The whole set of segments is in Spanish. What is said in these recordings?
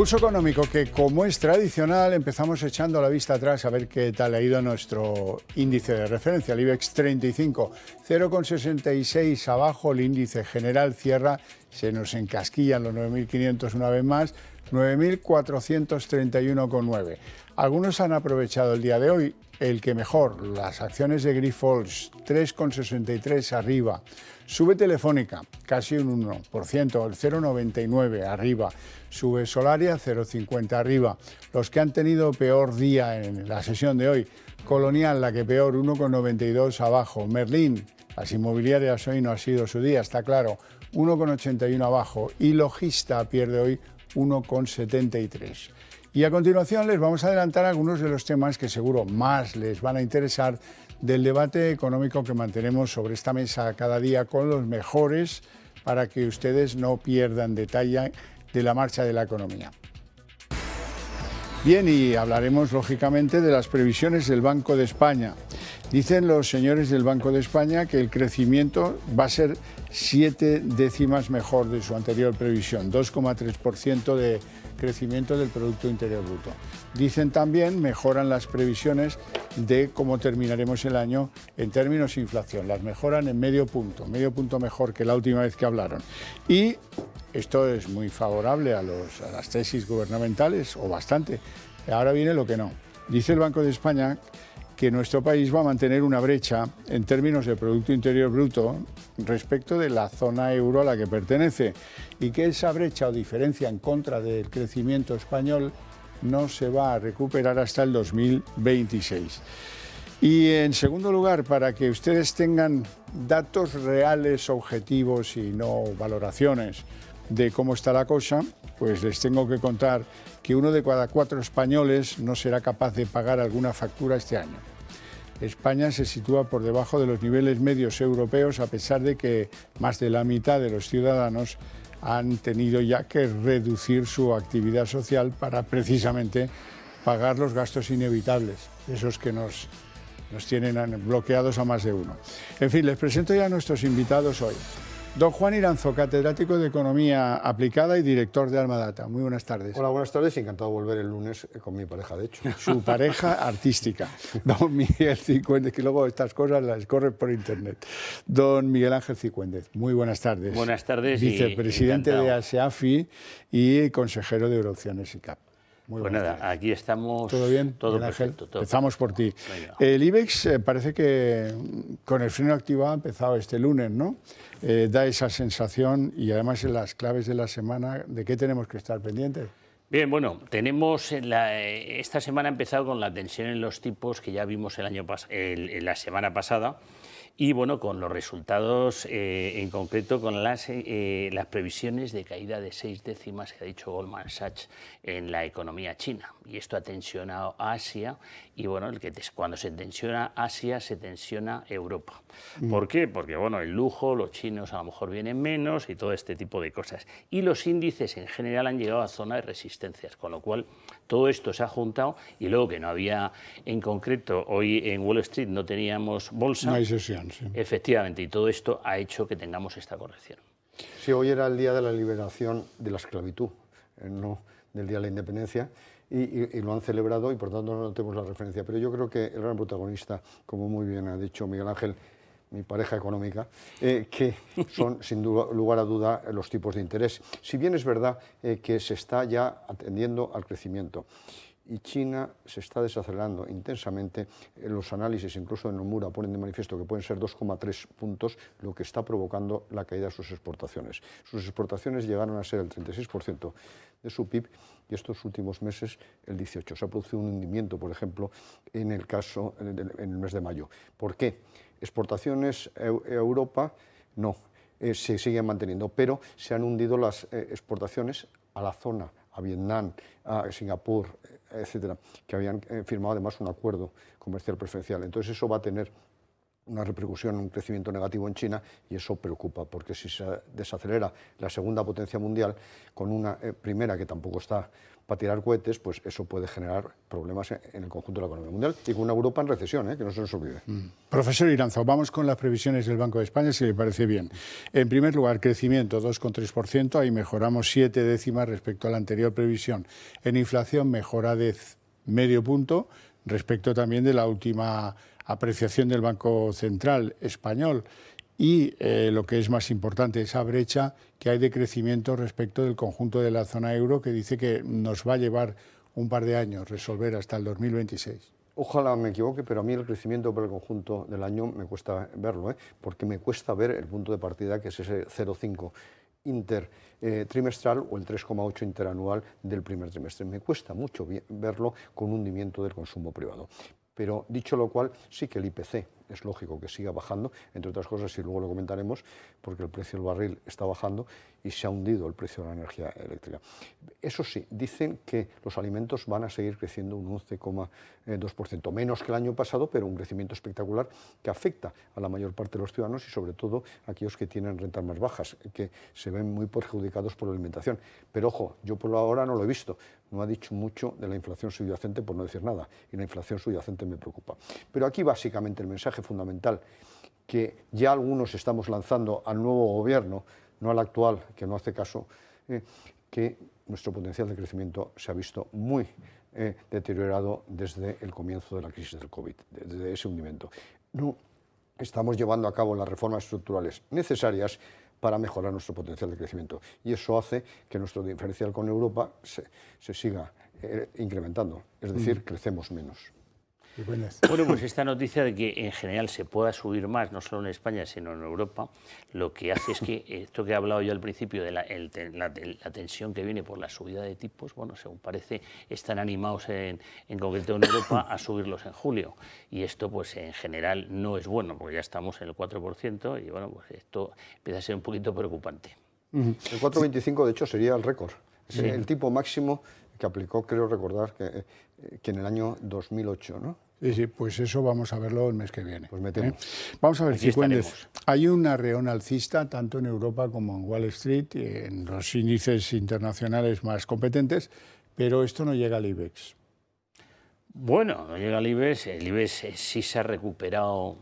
Pulso económico que, como es tradicional, empezamos echando la vista atrás a ver qué tal ha ido nuestro índice de referencia, el IBEX 35, 0,66 abajo, el índice general cierra, se nos encasquillan los 9.500 una vez más, 9.431,9. Algunos han aprovechado el día de hoy, el que mejor, las acciones de Grifols, 3,63 arriba. Sube Telefónica, casi un 1%, el 0,99 arriba. Sube Solaria, 0,50 arriba. Los que han tenido peor día en la sesión de hoy, Colonial, la que peor, 1,92 abajo. Merlin, las inmobiliarias hoy no ha sido su día, está claro, 1,81 abajo. Y Logista pierde hoy 1,73. Y a continuación les vamos a adelantar algunos de los temas que seguro más les van a interesar del debate económico que mantenemos sobre esta mesa cada día con los mejores para que ustedes no pierdan detalle de la marcha de la economía. Bien, y hablaremos lógicamente de las previsiones del Banco de España. Dicen los señores del Banco de España que el crecimiento va a ser 7 décimas mejor de su anterior previsión, 2,3% de crecimiento del Producto Interior Bruto. Dicen también, mejoran las previsiones de cómo terminaremos el año en términos de inflación. Las mejoran en medio punto mejor que la última vez que hablaron. Y esto es muy favorable a las tesis gubernamentales, o bastante. Ahora viene lo que no. Dice el Banco de España que nuestro país va a mantener una brecha en términos de Producto Interior Bruto respecto de la zona euro a la que pertenece y que esa brecha o diferencia en contra del crecimiento español no se va a recuperar hasta el 2026. Y en segundo lugar, para que ustedes tengan datos reales, objetivos y no valoraciones de cómo está la cosa, pues les tengo que contar que 1 de cada 4 españoles no será capaz de pagar alguna factura este año. España se sitúa por debajo de los niveles medios europeos, a pesar de que más de la mitad de los ciudadanos han tenido ya que reducir su actividad social para precisamente pagar los gastos inevitables, esos que nos tienen bloqueados a más de uno. En fin, les presento ya a nuestros invitados hoy. Don Juan Iranzo, catedrático de Economía Aplicada y director de Almadata. Muy buenas tardes. Hola, buenas tardes. Encantado de volver el lunes con mi pareja, de hecho. Su pareja artística. Don Miguel Cicuéndez, que luego estas cosas las corre por internet. Don Miguel Ángel Cicuéndez, muy buenas tardes. Buenas tardes. Vicepresidente de ASEAFI y consejero de Euroopciones ICAP. Muy pues nada, aquí estamos. ¿Todo bien? Todo perfecto. Todo Empezamos por ti. Venga. El IBEX parece que con el freno activado ha empezado este lunes, ¿no? Da esa sensación y además en las claves de la semana, ¿de qué tenemos que estar pendientes? Bien, bueno, tenemos esta semana ha empezado con la tensión en los tipos que ya vimos la semana pasada. Y bueno, con los resultados, en concreto con las previsiones de caída de 6 décimas que ha dicho Goldman Sachs en la economía china. Y esto ha tensionado a Asia y bueno, cuando se tensiona Asia, se tensiona Europa. ¿Por qué? Porque bueno, el lujo, los chinos a lo mejor vienen menos y todo este tipo de cosas. Y los índices en general han llegado a zona de resistencias, con lo cual todo esto se ha juntado y luego que no había, en concreto, hoy en Wall Street no teníamos bolsa. No hay sesión. Sí. Efectivamente, y todo esto ha hecho que tengamos esta corrección. Sí, hoy era el día de la liberación de la esclavitud, no del día de la independencia, y lo han celebrado y por tanto no tenemos la referencia. Pero yo creo que el gran protagonista, como muy bien ha dicho Miguel Ángel, mi pareja económica, que son sin lugar a duda los tipos de interés. Si bien es verdad que se está ya atendiendo al crecimiento, y China se está desacelerando intensamente. Los análisis, incluso de Nomura, ponen de manifiesto que pueden ser 2,3 puntos, lo que está provocando la caída de sus exportaciones. Sus exportaciones llegaron a ser el 36% de su PIB y estos últimos meses el 18%. Se ha producido un hundimiento, por ejemplo, en el mes de mayo. ¿Por qué? Exportaciones a Europa, no, se siguen manteniendo, pero se han hundido las exportaciones a la zona, a Vietnam, a Singapur, etcétera, que habían firmado además un acuerdo comercial preferencial. Entonces eso va a tener una repercusión, un crecimiento negativo en China, y eso preocupa, porque si se desacelera la segunda potencia mundial con una primera que tampoco está para tirar cohetes, pues eso puede generar problemas en el conjunto de la economía mundial y con una Europa en recesión, que no se nos olvide. Profesor Iranzo, vamos con las previsiones del Banco de España, si le parece bien. En primer lugar, crecimiento 2,3%, ahí mejoramos 7 décimas respecto a la anterior previsión. En inflación, mejora de medio punto respecto también de la última apreciación del Banco Central Español. Y lo que es más importante, esa brecha que hay de crecimiento respecto del conjunto de la zona euro, que dice que nos va a llevar un par de años resolver hasta el 2026. Ojalá me equivoque, pero a mí el crecimiento por el conjunto del año me cuesta verlo, porque me cuesta ver el punto de partida, que es ese 0,5 intertrimestral o el 3,8 interanual del primer trimestre. Me cuesta mucho verlo con un hundimiento del consumo privado. Pero dicho lo cual, sí que el IPC es lógico que siga bajando, entre otras cosas, y luego lo comentaremos, porque el precio del barril está bajando y se ha hundido el precio de la energía eléctrica. Eso sí, dicen que los alimentos van a seguir creciendo un 11,2%, menos que el año pasado, pero un crecimiento espectacular que afecta a la mayor parte de los ciudadanos y sobre todo a aquellos que tienen rentas más bajas, que se ven muy perjudicados por la alimentación. Pero ojo, yo por ahora no lo he visto, no ha dicho mucho de la inflación subyacente, por no decir nada, y la inflación subyacente me preocupa. Pero aquí básicamente el mensaje fundamental que ya algunos estamos lanzando al nuevo gobierno, no al actual, que no hace caso, que nuestro potencial de crecimiento se ha visto muy deteriorado desde el comienzo de la crisis del COVID, desde ese hundimiento. No estamos llevando a cabo las reformas estructurales necesarias para mejorar nuestro potencial de crecimiento, y eso hace que nuestro diferencial con Europa se siga incrementando, es decir, crecemos menos. Bueno, pues esta noticia de que en general se pueda subir más, no solo en España, sino en Europa, lo que hace es que esto que he hablado yo al principio de la tensión que viene por la subida de tipos, bueno, según parece, están animados en concreto en Europa a subirlos en julio. Y esto, pues en general, no es bueno, porque ya estamos en el 4% y bueno, pues esto empieza a ser un poquito preocupante. El 4,25 de hecho sería el récord, es el tipo máximo que aplicó, creo recordar, que en el año 2008, ¿no? Sí, pues eso vamos a verlo el mes que viene. Pues metemos. Vamos a ver, Cifuentes, hay un arreón alcista tanto en Europa como en Wall Street, en los índices internacionales más competentes, pero esto no llega al IBEX. Bueno, no llega al IBEX, el IBEX sí se ha recuperado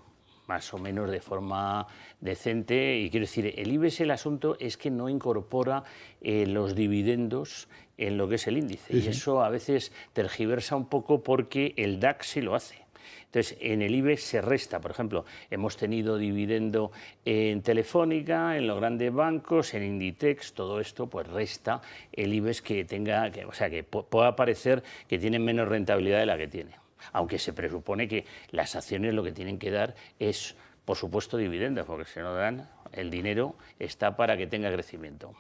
más o menos de forma decente, y quiero decir, el IBEX, el asunto es que no incorpora los dividendos en lo que es el índice, y eso a veces tergiversa un poco porque el DAX sí lo hace. Entonces, en el IBEX se resta, por ejemplo, hemos tenido dividendo en Telefónica, en los grandes bancos, en Inditex, todo esto pues resta el IBEX que tenga, o sea, que pueda parecer que tienen menos rentabilidad de la que tiene. Aunque se presupone que las acciones lo que tienen que dar es, por supuesto, dividendos, porque si no dan, el dinero está para que tenga crecimiento.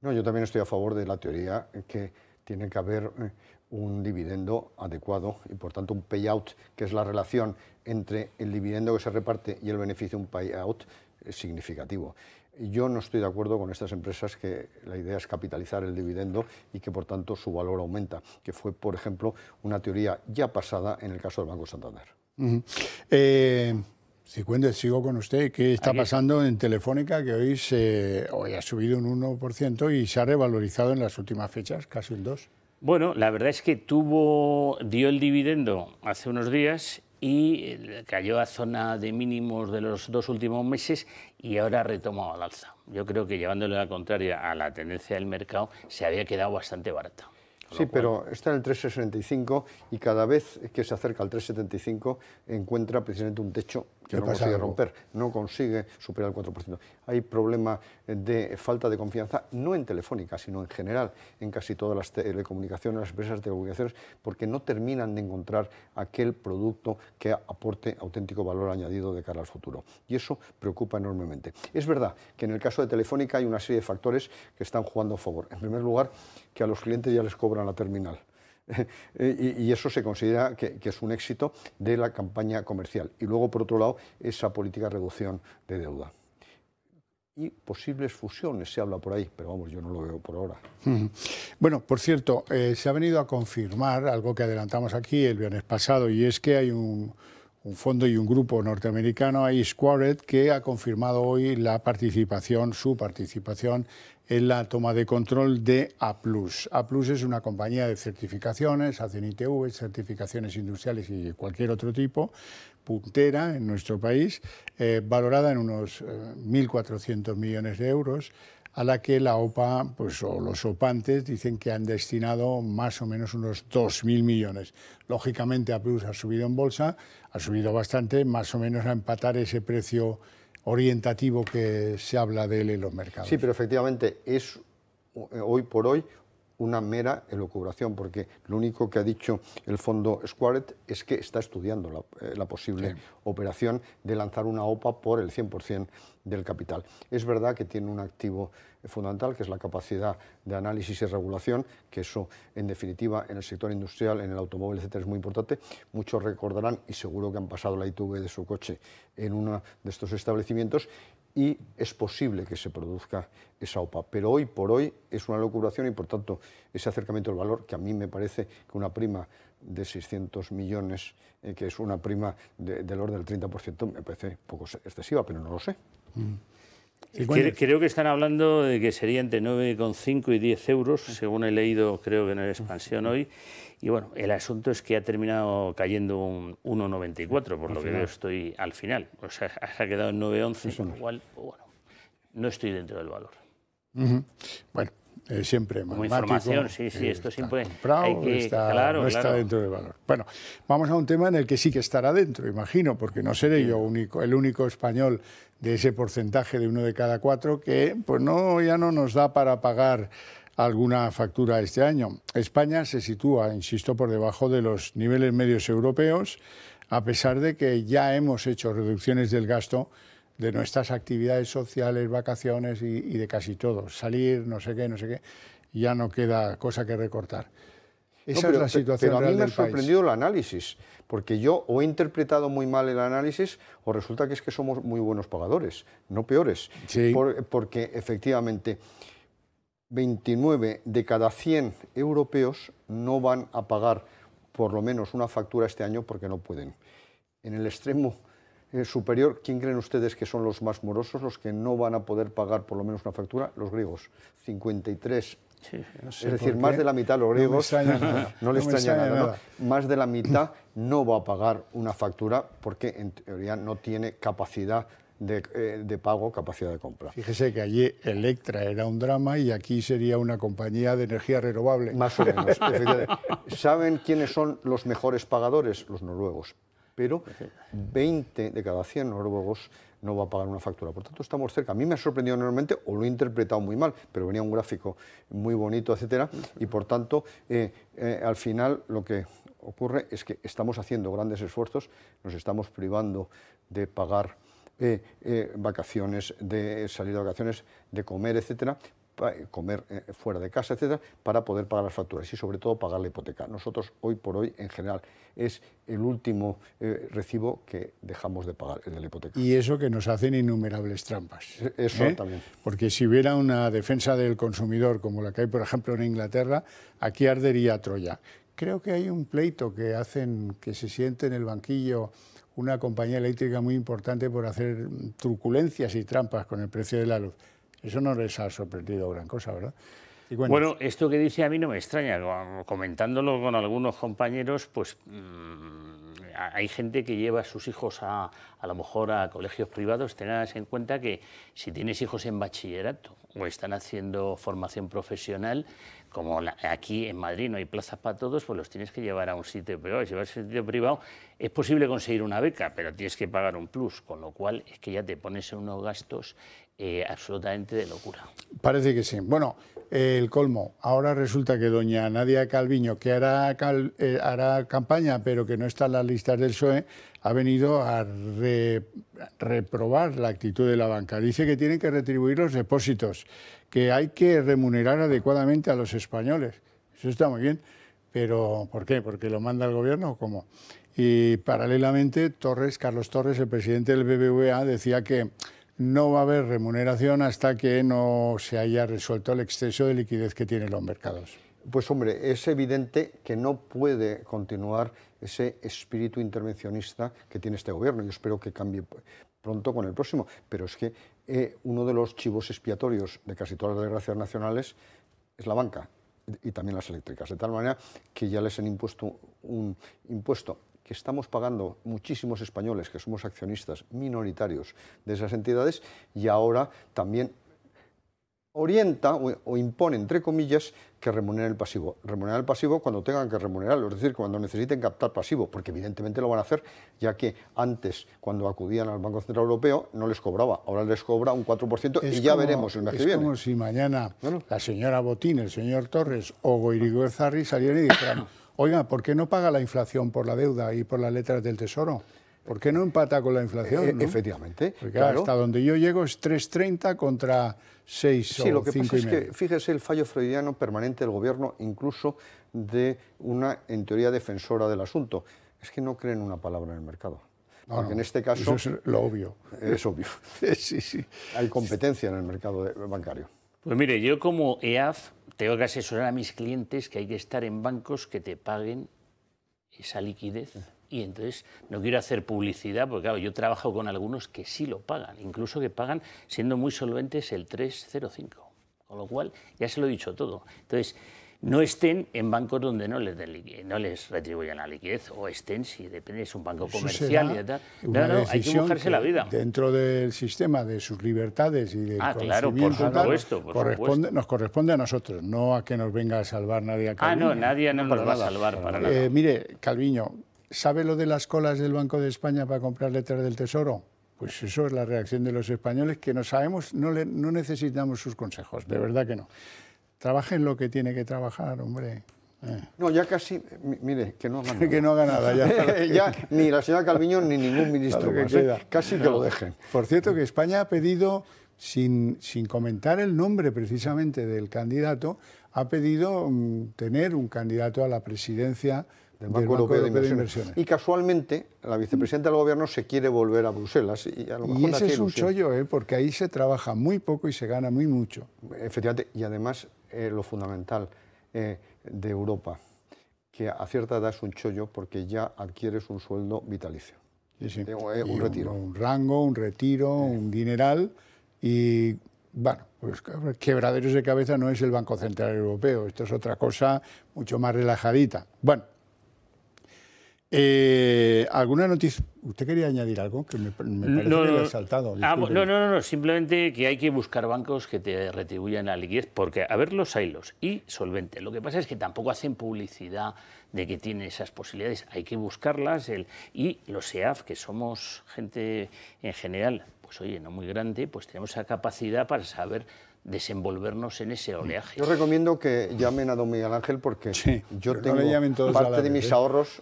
No, yo también estoy a favor de la teoría que tiene que haber un dividendo adecuado y, por tanto, un payout, que es la relación entre el dividendo que se reparte y el beneficio, un payout significativo. Yo no estoy de acuerdo con estas empresas que la idea es capitalizar el dividendo y que, por tanto, su valor aumenta, que fue, por ejemplo, una teoría ya pasada en el caso del Banco Santander. Cifuentes, sigo con usted. ¿Qué está pasando en Telefónica, que hoy ha subido un 1% y se ha revalorizado en las últimas fechas, casi un 2%? Bueno, la verdad es que dio el dividendo hace unos días y cayó a zona de mínimos de los 2 últimos meses y ahora ha retomado al alza. Yo creo que, llevándole la contraria a la tendencia del mercado, se había quedado bastante barata. Sí, pero está en el 3,65 y cada vez que se acerca al 3,75 encuentra precisamente un techo que no consigue romper, no consigue superar el 4%. Hay problema de falta de confianza, no en Telefónica, sino en general en casi todas las telecomunicaciones, las empresas de telecomunicaciones, porque no terminan de encontrar aquel producto que aporte auténtico valor añadido de cara al futuro. Y eso preocupa enormemente. Es verdad que en el caso de Telefónica hay una serie de factores que están jugando a favor. En primer lugar, que a los clientes ya les cobran la terminal. Y eso se considera que es un éxito de la campaña comercial. Y luego, por otro lado, esa política de reducción de deuda. Y posibles fusiones, se habla por ahí, pero vamos, yo no lo veo por ahora. Bueno, por cierto, se ha venido a confirmar algo que adelantamos aquí el viernes pasado, y es que hay un un fondo y un grupo norteamericano, iSquared, que ha confirmado hoy su participación en la toma de control de A+. A+ es una compañía de certificaciones, hacen ITV, certificaciones industriales y cualquier otro tipo, puntera en nuestro país, valorada en unos 1.400 millones de euros, a la que la OPA, pues, o los OPANTES, dicen que han destinado más o menos unos 2.000 millones. Lógicamente, A+ ha subido en bolsa, ha subido bastante, más o menos a empatar ese precio orientativo que se habla de él en los mercados. Sí, pero efectivamente es hoy por hoy una mera elucubración, porque lo único que ha dicho el fondo Squared es que está estudiando la posible operación de lanzar una OPA por el 100% del capital. Es verdad que tiene un activo fundamental, que es la capacidad de análisis y regulación, que eso, en definitiva, en el sector industrial, en el automóvil, etcétera, es muy importante. Muchos recordarán, y seguro que han pasado la ITV de su coche en uno de estos establecimientos, y es posible que se produzca esa OPA. Pero hoy por hoy es una locuración y, por tanto, ese acercamiento al valor, que a mí me parece que una prima de 600 millones, que es una prima del orden del 30%, me parece poco excesiva, pero no lo sé. Creo que están hablando de que sería entre 9,5 y 10 euros, según he leído, creo que en la expansión hoy. Y bueno, el asunto es que ha terminado cayendo un 1,94, por lo que veo estoy al final. O sea, se ha quedado en 9,11, con lo cual, bueno, no estoy dentro del valor. Bueno, siempre como información, sí, esto siempre hay que, no está dentro del valor. Bueno, vamos a un tema en el que sí que estará dentro, imagino, porque no seré yo el único español de ese porcentaje de 1 de cada 4 que pues ya no nos da para pagar alguna factura este año. España se sitúa, insisto, por debajo de los niveles medios europeos, a pesar de que ya hemos hecho reducciones del gasto de nuestras actividades sociales, vacaciones y de casi todo. Salir, no sé qué, ya no queda cosa que recortar. Esa es la situación pero a mí me ha real del país. sorprendido el análisis, porque yo o he interpretado muy mal el análisis o resulta que es que somos muy buenos pagadores, no peores. Sí. Porque efectivamente 29 de cada 100 europeos no van a pagar por lo menos una factura este año porque no pueden. En el extremo superior, ¿quién creen ustedes que son los más morosos, los que no van a poder pagar por lo menos una factura? Los griegos, 53. Sí, no sé es decir, más de la mitad de los griegos, no les extraña nada. Más de la mitad no va a pagar una factura porque en teoría no tiene capacidad de pago, capacidad de compra. Fíjese que allí Electra era un drama y aquí sería una compañía de energía renovable. Más o menos. ¿Saben quiénes son los mejores pagadores? Los noruegos. Pero 20 de cada 100 noruegos no va a pagar una factura. Por tanto, estamos cerca. A mí me ha sorprendido enormemente, o lo he interpretado muy mal, pero venía un gráfico muy bonito, etcétera, y por tanto, al final lo que ocurre es que estamos haciendo grandes esfuerzos, nos estamos privando de pagar vacaciones, de salir de vacaciones, de comer, etcétera, comer fuera de casa, etcétera, para poder pagar las facturas y sobre todo pagar la hipoteca. Nosotros hoy por hoy, en general, es el último recibo que dejamos de pagar, el de la hipoteca. Y eso que nos hacen innumerables trampas. Eso también. Porque si hubiera una defensa del consumidor como la que hay, por ejemplo, en Inglaterra, aquí ardería Troya. Creo que hay un pleito que hacen, que se siente en el banquillo una compañía eléctrica muy importante por hacer truculencias y trampas con el precio de la luz. Eso no les ha sorprendido gran cosa, ¿verdad? Bueno, esto que dice a mí no me extraña. Comentándolo con algunos compañeros, pues hay gente que lleva a sus hijos a lo mejor a colegios privados. Tened en cuenta que si tienes hijos en bachillerato o están haciendo formación profesional, como aquí en Madrid no hay plazas para todos, pues los tienes que llevar a un sitio privado. Y si vas a un sitio privado es posible conseguir una beca, pero tienes que pagar un plus, con lo cual es que ya te pones en unos gastos absolutamente de locura. Parece que sí. Bueno, el colmo. Ahora resulta que doña Nadia Calviño, que hará campaña, pero que no está en las listas del PSOE, ha venido a reprobar la actitud de la banca. Dice que tienen que retribuir los depósitos, que hay que remunerar adecuadamente a los españoles. Eso está muy bien, pero ¿por qué? ¿Porque lo manda el gobierno o cómo? Y paralelamente, Carlos Torres, el presidente del BBVA, decía que no va a haber remuneración hasta que no se haya resuelto el exceso de liquidez que tienen los mercados. Pues hombre, es evidente que no puede continuar ese espíritu intervencionista que tiene este gobierno. Yo espero que cambie pronto con el próximo, pero es que uno de los chivos expiatorios de casi todas las desgracias nacionales es la banca y también las eléctricas, de tal manera que ya les han impuesto un impuesto que estamos pagando muchísimos españoles que somos accionistas minoritarios de esas entidades, y ahora también orienta o impone, entre comillas, que remuneren el pasivo. Remunerar el pasivo cuando tengan que remunerarlo, es decir, cuando necesiten captar pasivo, porque evidentemente lo van a hacer, ya que antes, cuando acudían al Banco Central Europeo, no les cobraba, ahora les cobra un 4% y ya veremos el mes que viene. Es como si mañana la señora Botín, el señor Torres o Goirigüezarri salieran y dijeran: oiga, ¿por qué no paga la inflación por la deuda y por las letras del Tesoro? ¿Por qué no empata con la inflación? ¿No? Efectivamente. Porque claro, hasta donde yo llego es 3,30 contra 6 sí, o lo que 5 pasa y es medio. que, fíjese, el fallo freudiano permanente del gobierno, incluso de una, en teoría, defensora del asunto, es que no creen una palabra en el mercado. Porque en este caso... Eso es lo obvio. Es obvio. Sí, sí. Hay competencia en el mercado bancario. Pues mire, yo como EAF tengo que asesorar a mis clientes que hay que estar en bancos que te paguen esa liquidez. Y entonces no quiero hacer publicidad, porque claro, yo trabajo con algunos que sí lo pagan, incluso que pagan, siendo muy solventes, el 3,05. Con lo cual, ya se lo he dicho todo. Entonces, no estén en bancos donde no les retribuyan la liquidez, o estén, si depende, es un banco comercial y tal. No, hay que buscarse la vida. Dentro del sistema de sus libertades y del conocimiento, claro, por supuesto. Nos corresponde a nosotros, no a que nos venga a salvar nadie a Calviño. No, nadie nos va a salvar para nada. Mire, Calviño, ¿sabe lo de las colas del Banco de España para comprar letras del Tesoro? Pues eso es la reacción de los españoles, que no sabemos, no necesitamos sus consejos, de verdad que no. Trabajen lo que tiene que trabajar, hombre. No, ya casi, mire, que no haga nada. Que no haga nada, ya. Ya ni la señora Calviño ni ningún ministro más, casi que lo dejen. Por cierto, que España ha pedido, sin comentar el nombre precisamente del candidato, ha pedido tener un candidato a la presidencia del Banco Europeo de Inversiones. Y casualmente, la vicepresidenta del Gobierno se quiere volver a Bruselas. Y ese es un chollo, porque ahí se trabaja muy poco y se gana muy mucho. Efectivamente, y además lo fundamental de Europa, que a cierta edad es un chollo porque ya adquieres un sueldo vitalicio. Sí, sí. Un retiro. Un rango, un retiro, un dineral y... Bueno, pues quebraderos de cabeza no es el Banco Central Europeo, esto es otra cosa mucho más relajadita. Bueno, ¿alguna noticia? ¿Usted quería añadir algo? Que me parece que le he saltado. No, simplemente que hay que buscar bancos que te retribuyan la liquidez, porque a ver los hilos y solvente. Lo que pasa es que tampoco hacen publicidad de que tienen esas posibilidades, hay que buscarlas. Y los EAF, que somos gente en general, pues oye, no muy grande, pues tenemos esa capacidad para saber desenvolvernos en ese oleaje. Yo recomiendo que llamen a don Miguel Ángel porque yo tengo no parte de mis ahorros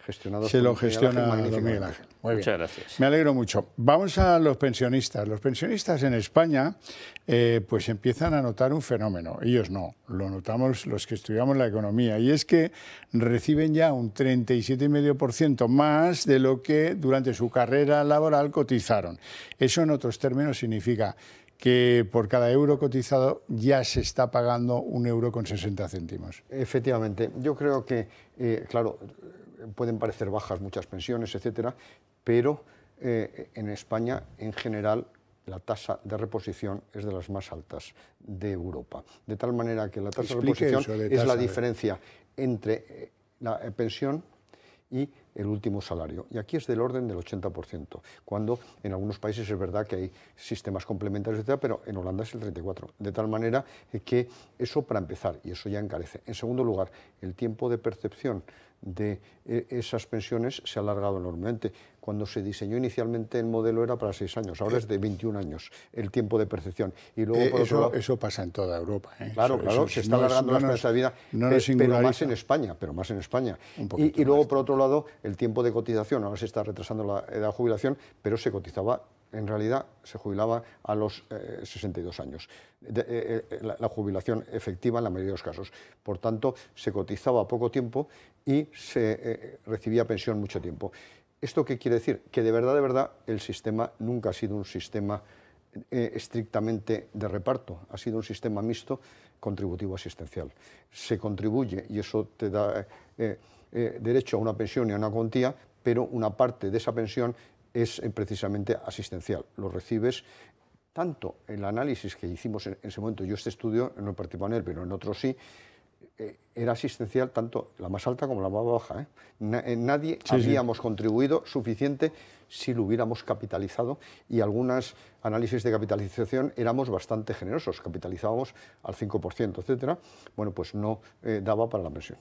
gestionados se lo gestiona don Miguel Ángel. Muchas gracias. Me alegro mucho. Vamos a los pensionistas. Los pensionistas en España pues empiezan a notar un fenómeno. Ellos no, lo notamos los que estudiamos la economía, y es que reciben ya un 37,5% más de lo que durante su carrera laboral cotizaron. Eso, en otros términos, significa que por cada euro cotizado ya se está pagando 1,60 €. Efectivamente, yo creo que, claro, pueden parecer bajas muchas pensiones, etcétera, pero en España, en general, la tasa de reposición es de las más altas de Europa. De tal manera que la tasa de reposición es la diferencia entre la pensión y el último salario. Y aquí es del orden del 80%, cuando en algunos países es verdad que hay sistemas complementarios, etcétera, pero en Holanda es el 34%. De tal manera que eso, para empezar, y eso ya encarece. En segundo lugar, el tiempo de percepción de esas pensiones se ha alargado enormemente. Cuando se diseñó inicialmente el modelo era para 6 años, ahora es de 21 años el tiempo de percepción. Y luego, por otro lado, eso pasa en toda Europa. Claro, se está alargando la esperanza de vida, pero más en España. Y luego, por otro lado, el tiempo de cotización, ahora se está retrasando la edad de jubilación, pero se cotizaba, en realidad se jubilaba a los 62 años, la jubilación efectiva en la mayoría de los casos. Por tanto, se cotizaba poco tiempo y se recibía pensión mucho tiempo. ¿Esto qué quiere decir? Que de verdad, el sistema nunca ha sido un sistema estrictamente de reparto, ha sido un sistema mixto contributivo asistencial. Se contribuye y eso te da derecho a una pensión y a una cuantía, pero una parte de esa pensión es precisamente asistencial. Lo recibes tanto el análisis que hicimos en ese momento, yo este estudio no he participado en él, pero en otros sí, era asistencial tanto la más alta como la más baja. Nadie habíamos contribuido suficiente si lo hubiéramos capitalizado, y algunos análisis de capitalización éramos bastante generosos, capitalizábamos al 5%, etcétera. Bueno, pues no daba para la pensión.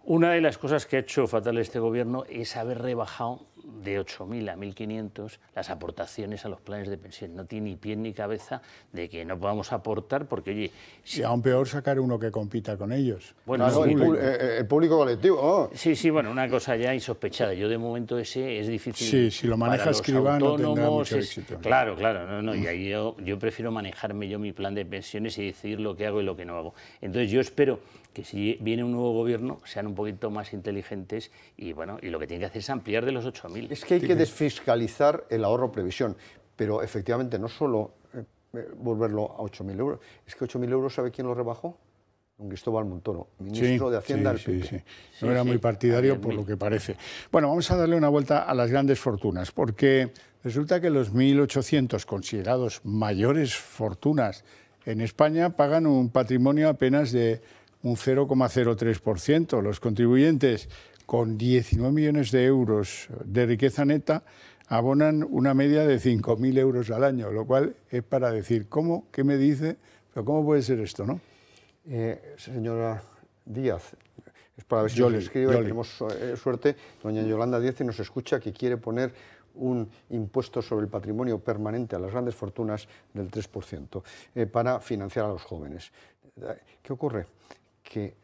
Una de las cosas que ha hecho fatal este gobierno es haber rebajado de 8.000 a 1.500 las aportaciones a los planes de pensión. No tiene ni pie ni cabeza de que no podamos aportar porque, oye... Y aún peor sacar uno que compita con ellos. Bueno, claro, el público colectivo. Oh. Sí, bueno, una cosa ya insospechada. Yo de momento ese es difícil. Sí, si lo maneja Escrivá no tendrá mucho éxito. Claro, no. Y ahí yo prefiero manejarme yo mi plan de pensiones y decidir lo que hago y lo que no hago. Entonces yo espero que si viene un nuevo gobierno sean un poquito más inteligentes y bueno, y lo que tienen que hacer es ampliar de los 8.000. Es que hay que desfiscalizar el ahorro previsión, pero efectivamente no solo volverlo a 8.000 euros, es que 8.000 euros, ¿sabe quién lo rebajó? Don Cristóbal Montoro, ministro de Hacienda del PP. No era muy partidario por lo que parece. Bueno, vamos a darle una vuelta a las grandes fortunas, porque resulta que los 1.800 considerados mayores fortunas en España pagan un patrimonio apenas de un 0,03%. Los contribuyentes con 19 millones de euros de riqueza neta abonan una media de 5.000 euros al año, lo cual es para decir, ¿cómo? ¿Qué me dice? ¿Pero cómo puede ser esto, no? Señora Díaz, es para ver si nos escribe, tenemos suerte, doña Yolanda Díaz, y nos escucha, que quiere poner un impuesto sobre el patrimonio permanente a las grandes fortunas del 3% para financiar a los jóvenes. ¿Qué ocurre? Que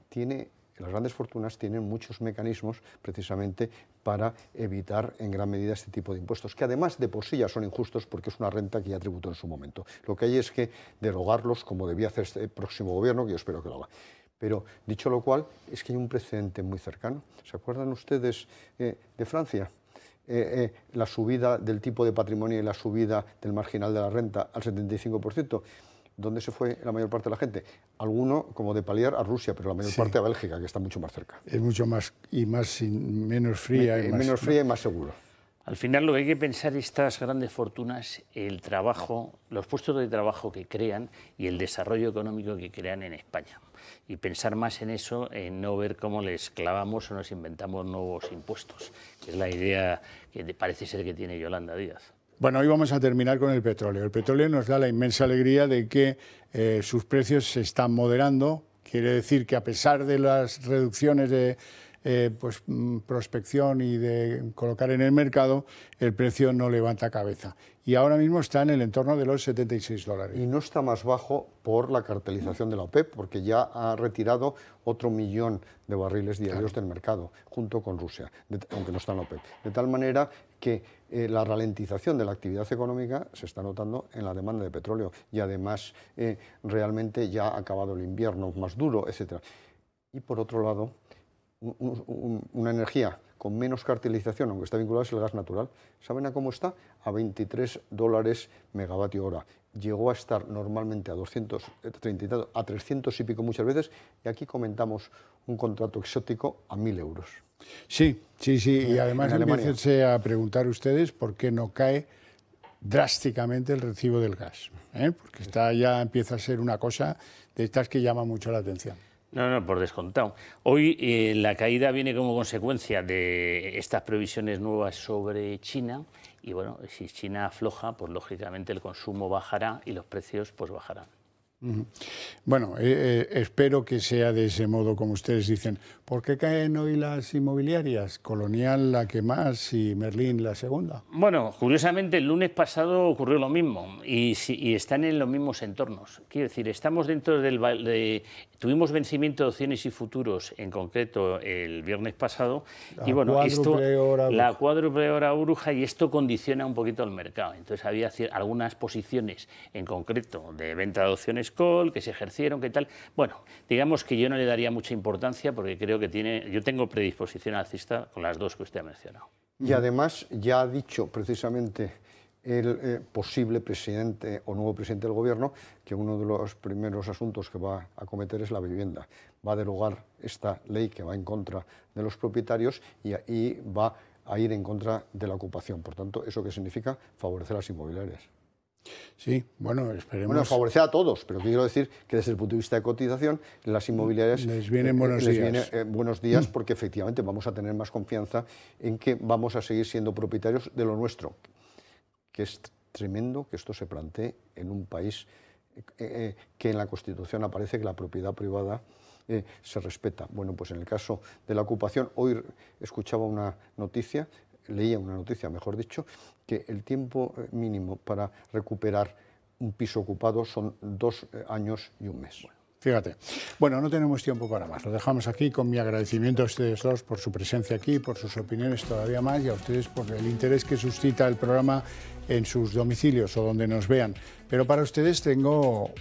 las grandes fortunas tienen muchos mecanismos precisamente para evitar en gran medida este tipo de impuestos, que además de por sí ya son injustos porque es una renta que ya tributó en su momento. Lo que hay es que derogarlos, como debía hacer este próximo gobierno, que yo espero que lo haga. Pero dicho lo cual, es que hay un precedente muy cercano. ¿Se acuerdan ustedes de Francia? La subida del tipo de patrimonio y la subida del marginal de la renta al 75%. ¿Dónde se fue la mayor parte de la gente? Alguno, como de paliar, a Rusia, pero la mayor parte a Bélgica, que está mucho más cerca. Es mucho más y menos fría. Menos fría y más seguro. Al final lo que hay que pensar estas grandes fortunas, el trabajo, los puestos de trabajo que crean y el desarrollo económico que crean en España. Y pensar más en eso, en no ver cómo les clavamos o nos inventamos nuevos impuestos, que es la idea que parece ser que tiene Yolanda Díaz. Bueno, hoy vamos a terminar con el petróleo. El petróleo nos da la inmensa alegría de que sus precios se están moderando. Quiere decir que a pesar de las reducciones de prospección y de colocar en el mercado, el precio no levanta cabeza. Y ahora mismo está en el entorno de los $76. Y no está más bajo por la cartelización de la OPEP, porque ya ha retirado otro 1 millón de barriles diarios del mercado, junto con Rusia, aunque no está en la OPEP. De tal manera que la ralentización de la actividad económica se está notando en la demanda de petróleo y además realmente ya ha acabado el invierno más duro, etc. Y por otro lado, una energía con menos cartelización, aunque está vinculada, es el gas natural. ¿Saben a cómo está? A $23 megavatio hora. Llegó a estar normalmente a 230, a 300 y pico muchas veces, y aquí comentamos un contrato exótico a 1.000 euros. Sí, y además empiécense a preguntar ustedes por qué no cae drásticamente el recibo del gas, porque ya empieza a ser una cosa de estas que llama mucho la atención. No, por descontado. Hoy la caída viene como consecuencia de estas previsiones nuevas sobre China y bueno, si China afloja, pues lógicamente el consumo bajará y los precios pues bajarán. Bueno, espero que sea de ese modo como ustedes dicen. ¿Por qué caen hoy las inmobiliarias? Colonial la que más y Merlín la segunda. Bueno, curiosamente el lunes pasado ocurrió lo mismo y están en los mismos entornos. Quiero decir, estamos dentro tuvimos vencimiento de opciones y futuros, en concreto el viernes pasado, y bueno, la cuádruple hora bruja, y esto condiciona un poquito el mercado. Entonces había algunas posiciones en concreto de venta de opciones call que se ejercieron, que tal. Bueno, digamos que yo no le daría mucha importancia porque creo que yo tengo predisposición alcista con las dos que usted ha mencionado. Y además ya ha dicho precisamente el posible presidente o nuevo presidente del Gobierno, que uno de los primeros asuntos que va a acometer es la vivienda. Va a derogar esta ley que va en contra de los propietarios y va a ir en contra de la ocupación. Por tanto, ¿eso qué significa? Favorecer a las inmobiliarias. Sí, bueno, esperemos. Bueno, favorecer a todos, pero quiero decir que desde el punto de vista de cotización, las inmobiliarias les vienen buenos días. Buenos días porque efectivamente vamos a tener más confianza en que vamos a seguir siendo propietarios de lo nuestro, que es tremendo que esto se plantee en un país que en la Constitución aparece que la propiedad privada se respeta. Bueno, pues en el caso de la ocupación, hoy escuchaba una noticia, leía una noticia, mejor dicho, que el tiempo mínimo para recuperar un piso ocupado son 2 años y 1 mes. Fíjate. Bueno, no tenemos tiempo para más. Lo dejamos aquí con mi agradecimiento a ustedes dos por su presencia aquí, por sus opiniones todavía más y a ustedes por el interés que suscita el programa en sus domicilios o donde nos vean. Pero para ustedes tengo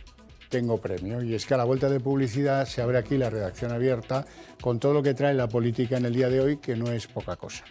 premio, y es que a la vuelta de publicidad se abre aquí la redacción abierta con todo lo que trae la política en el día de hoy, que no es poca cosa.